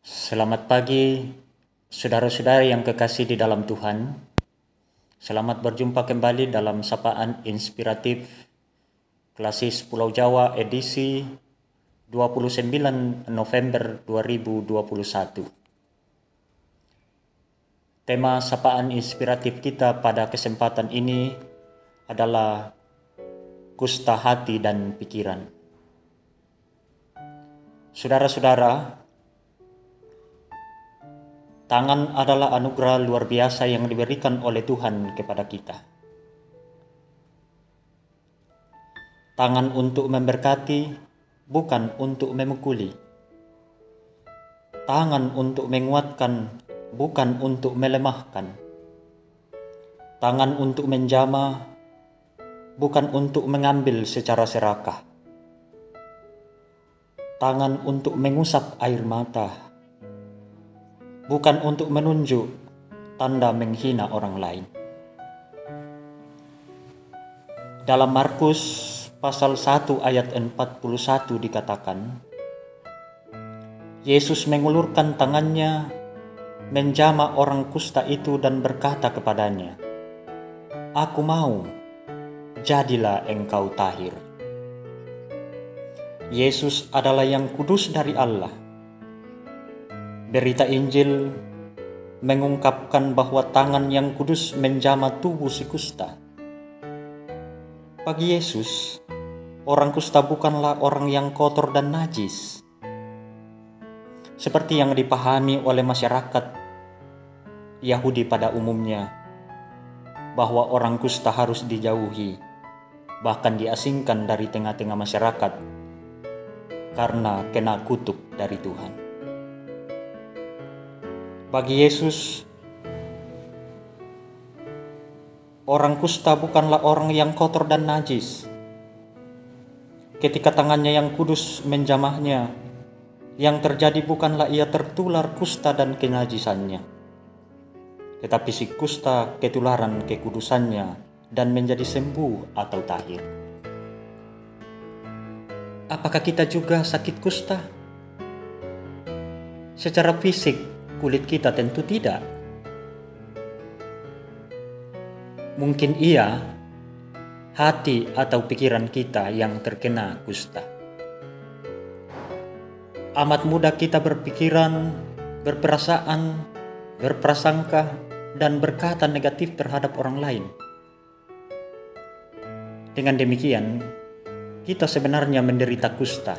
Selamat pagi, saudara-saudara yang kekasih di dalam Tuhan. Selamat berjumpa kembali dalam sapaan inspiratif Klasis Pulau Jawa edisi 29 November 2021. Tema sapaan inspiratif kita pada kesempatan ini adalah kusta hati dan pikiran. Saudara-saudara, tangan adalah anugerah luar biasa yang diberikan oleh Tuhan kepada kita. Tangan untuk memberkati, bukan untuk memukuli. Tangan untuk menguatkan, bukan untuk melemahkan. Tangan untuk menjamah, bukan untuk mengambil secara serakah. Tangan untuk mengusap air mata, bukan untuk menunjuk tanda menghina orang lain. Dalam Markus pasal 1 ayat 41 dikatakan, Yesus mengulurkan tangannya, menjamah orang kusta itu dan berkata kepadanya, "Aku mau, jadilah engkau tahir." Yesus adalah yang kudus dari Allah. Berita Injil mengungkapkan bahwa tangan yang kudus menjamah tubuh si kusta. Bagi Yesus, orang kusta bukanlah orang yang kotor dan najis, seperti yang dipahami oleh masyarakat Yahudi pada umumnya, bahwa orang kusta harus dijauhi, bahkan diasingkan dari tengah-tengah masyarakat karena kena kutuk dari Tuhan. Bagi Yesus, orang kusta bukanlah orang yang kotor dan najis. Ketika tangannya yang kudus menjamahnya, yang terjadi bukanlah ia tertular kusta dan kenajisannya, tetapi si kusta ketularan kekudusannya dan menjadi sembuh atau tahir. Apakah kita juga sakit kusta? Secara fisik, kulit kita tentu tidak. Mungkin iya, hati atau pikiran kita yang terkena kusta. Amat mudah kita berpikiran, berperasaan, berprasangka, dan berkata negatif terhadap orang lain. Dengan demikian, kita sebenarnya menderita kusta.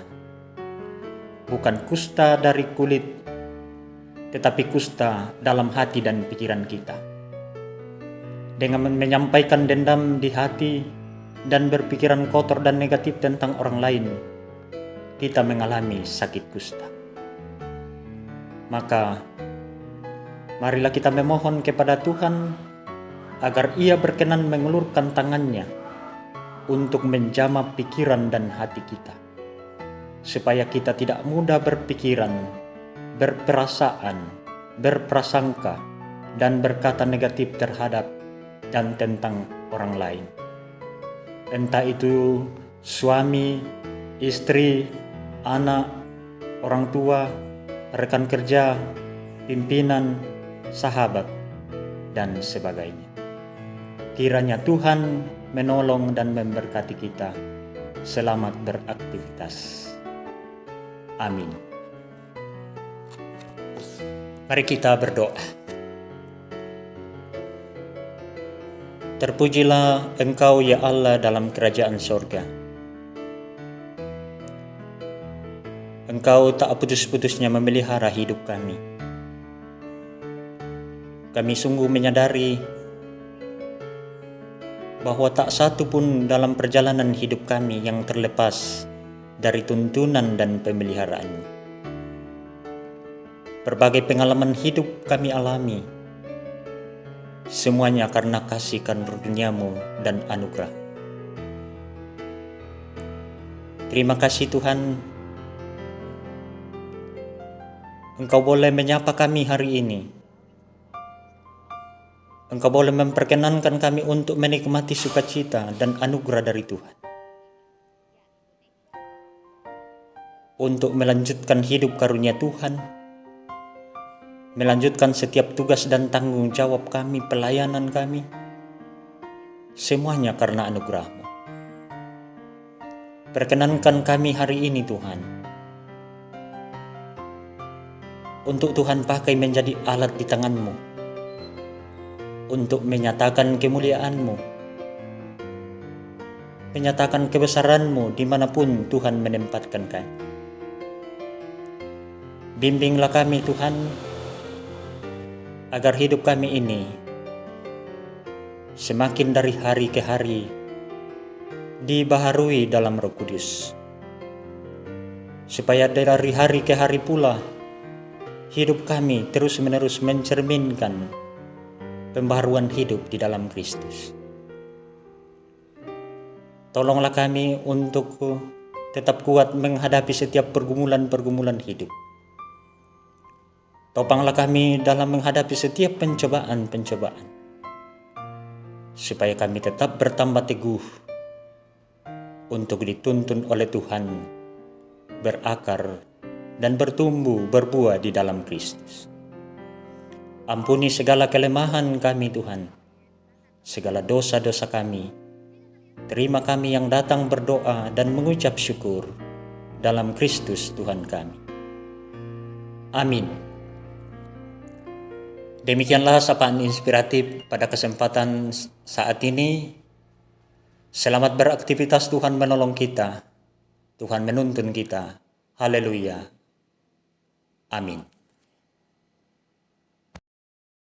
Bukan kusta dari kulit, tetapi kusta dalam hati dan pikiran kita. Dengan menyampaikan dendam di hati dan berpikiran kotor dan negatif tentang orang lain, kita mengalami sakit kusta. Maka, marilah kita memohon kepada Tuhan agar Ia berkenan mengulurkan tangannya untuk menjamah pikiran dan hati kita, supaya kita tidak mudah berpikiran, berperasaan, berprasangka, dan berkata negatif terhadap dan tentang orang lain. Entah itu suami, istri, anak, orang tua, rekan kerja, pimpinan, sahabat, dan sebagainya. Kiranya Tuhan menolong dan memberkati kita. Selamat beraktivitas. Amin. Mari kita berdoa. Terpujilah Engkau ya Allah dalam kerajaan sorga. Engkau tak putus-putusnya memelihara hidup kami. Kami sungguh menyadari bahwa tak satu pun dalam perjalanan hidup kami yang terlepas dari tuntunan dan pemeliharaan. Berbagai pengalaman hidup kami alami, semuanya karena kasih karunia-Mu dan anugerah. Terima kasih Tuhan, Engkau boleh menyapa kami hari ini. Engkau boleh memperkenankan kami untuk menikmati sukacita dan anugerah dari Tuhan. Untuk melanjutkan hidup karunia Tuhan, melanjutkan setiap tugas dan tanggung jawab kami, pelayanan kami, semuanya karena anugerah-Mu. Perkenankan kami hari ini Tuhan, untuk Tuhan pakai menjadi alat di tangan-Mu, untuk menyatakan kemuliaan-Mu, menyatakan kebesaran-Mu dimanapun Tuhan menempatkan kami. Bimbinglah kami Tuhan, agar hidup kami ini semakin dari hari ke hari dibaharui dalam Roh Kudus, supaya dari hari ke hari pula hidup kami terus-menerus mencerminkan pembaharuan hidup di dalam Kristus. Tolonglah kami untuk tetap kuat menghadapi setiap pergumulan-pergumulan hidup. Topanglah kami dalam menghadapi setiap pencobaan-pencobaan, supaya kami tetap bertambah teguh untuk dituntun oleh Tuhan, berakar dan bertumbuh berbuah di dalam Kristus. Ampuni segala kelemahan kami Tuhan, segala dosa-dosa kami. Terima kami yang datang berdoa dan mengucap syukur dalam Kristus Tuhan kami. Amin. Demikianlah sapaan inspiratif pada kesempatan saat ini. Selamat beraktivitas, Tuhan menolong kita, Tuhan menuntun kita. Haleluya. Amin.